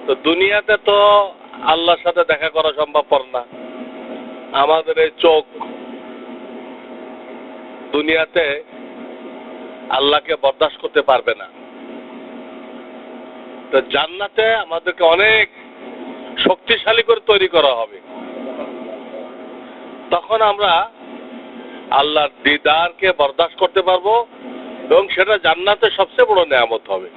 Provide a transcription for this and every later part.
তো দুনিয়াতে তো আল্লাহর সাথে দেখা করা সম্ভবপর না। আমাদের এই চোখ দুনিয়াতে আল্লাহকে বরদাস্ত করতে পারবে না। তো জান্নাতে আমাদেরকে অনেক শক্তিশালী করে তৈরি করা হবে। তখন আমরা আল্লাহর দিদারকে বরদাস্ত করতে পারবো এবং সেটা জান্নাতে সবচেয়ে বড় নেয়ামত হবে।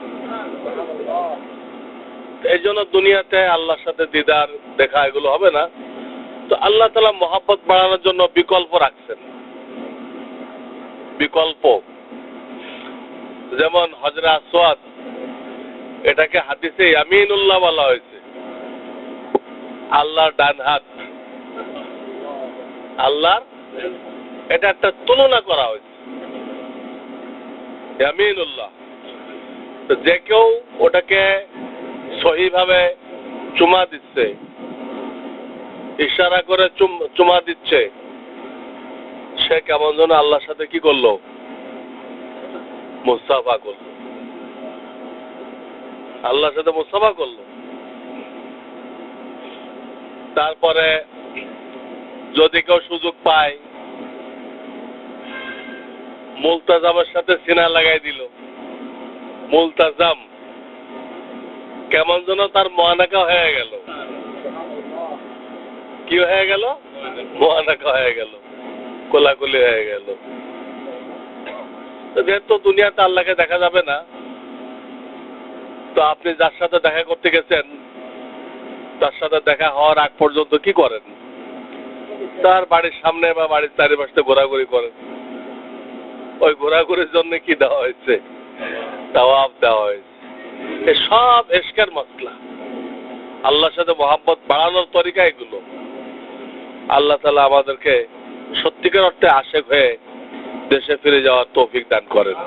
এই জন্য দুনিয়াতে আল্লাহর সাথে দিদার দেখা এগুলো হবে না। তো আল্লাহ তাআলা মহব্বত বাড়ানোর জন্য বিকল্প রাখছেন। বিকল্প যেমন হজরে আসওয়াদ, এটাকে হাদিসে ইয়ামিনুল্লাহ বলা হয়েছে, আল্লাহর ডান হাত। আল্লাহর এটা একটা তুলনা করা হয়েছে ইয়ামিনুল্লাহ। তো যে কেউ ওটাকে সহিভাবে চুমা দিচ্ছে, ইশারা করে চুমা দিচ্ছে, সে কেমন যেন আল্লাহর সাথে কি করলো? মুসাফা করলো, আল্লাহর সাথে মুসাফা করলো। তারপরে যদি কেউ সুযোগ পায় মুলতাজামের সাথে সিনা লাগাই দিল, মুলতাজাম কেমন যেন তার মুআনাকা হয়ে গেল। কি হয়ে গেল? মুআনাকা হয়ে গেল, কোলাকুলি হয়ে গেল। যেহেতু দুনিয়াতে আল্লাহকে দেখা যাবে না, তো আপনি যার সাথে দেখা করতে গেছেন তার সাথে দেখা হওয়ার আগ পর্যন্ত কি করেন? তার বাড়ির সামনে বা বাড়ির চারিপাশে ঘোরাঘুরি করেন। ওই ঘোরাঘুরির জন্য কি দেওয়া হয়েছে? তাওয়াফ দেওয়া হয়েছে। এ সব ইশকের মাসলা। আল্লাহর সাথে মহব্বত বাড়ানোর তরিকা এগুলো। আল্লাহ তাআলা আমাদেরকে সত্যিকার অর্থে আশিক হয়ে দেশে ফিরে যাওয়ার তৌফিক দান করেন।